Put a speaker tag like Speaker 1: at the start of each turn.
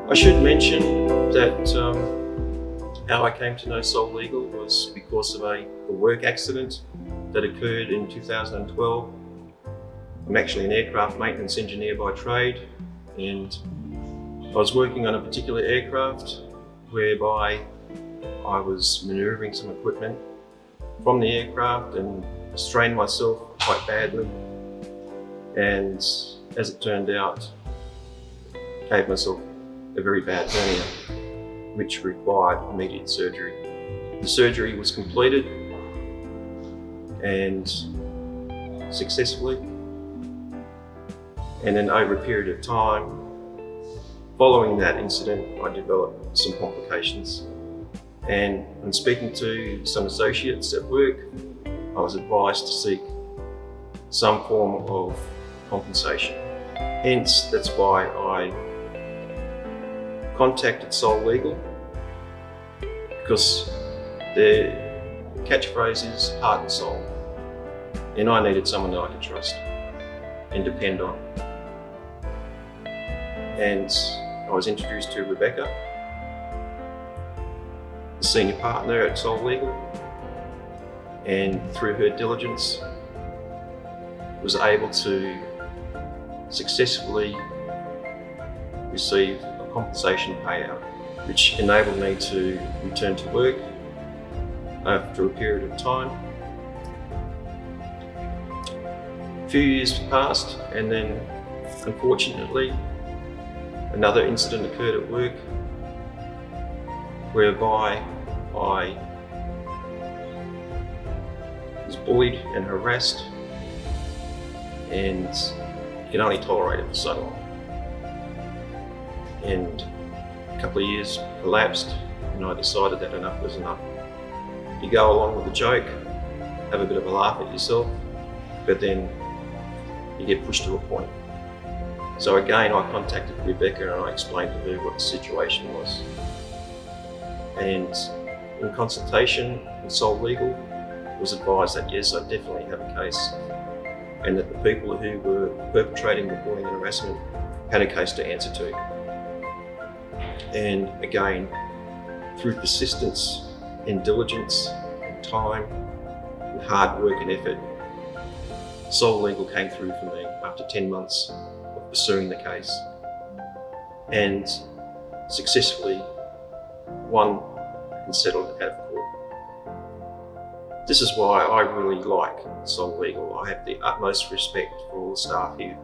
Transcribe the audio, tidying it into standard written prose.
Speaker 1: I should mention that how I came to know Sol Legal was because of a work accident that occurred in 2012. I'm actually an aircraft maintenance engineer by trade, and I was working on a particular aircraft whereby I was manoeuvring some equipment from the aircraft and strained myself quite badly, and as it turned out, gave myself a very bad hernia which required immediate surgery. The surgery was completed and successfully, and then over a period of time following that incident I developed some complications, and when speaking to some associates at work I was advised to seek some form of compensation. Hence, that's why I contacted Sol Legal, because their catchphrase is heart and soul, and I needed someone that I could trust and depend on. And I was introduced to Rebecca, the senior partner at Sol Legal, and through her diligence was able to successfully receive a compensation payout, which enabled me to return to work after a period of time. A few years passed, and then unfortunately another incident occurred at work whereby I was bullied and harassed, and could only tolerate it for so long. And a couple of years elapsed and I decided that enough was enough. You go along with the joke, have a bit of a laugh at yourself, but then you get pushed to a point. So again, I contacted Rebecca and I explained to her what the situation was. And in consultation with Sol Legal, was advised that yes, I definitely have a case, and that the people who were perpetrating the bullying and harassment had a case to answer to. And again, through persistence and diligence and time and hard work and effort, Sol Legal came through for me after 10 months of pursuing the case and successfully won and settled it out of court. This is why I really like Sol Legal. I have the utmost respect for all the staff here.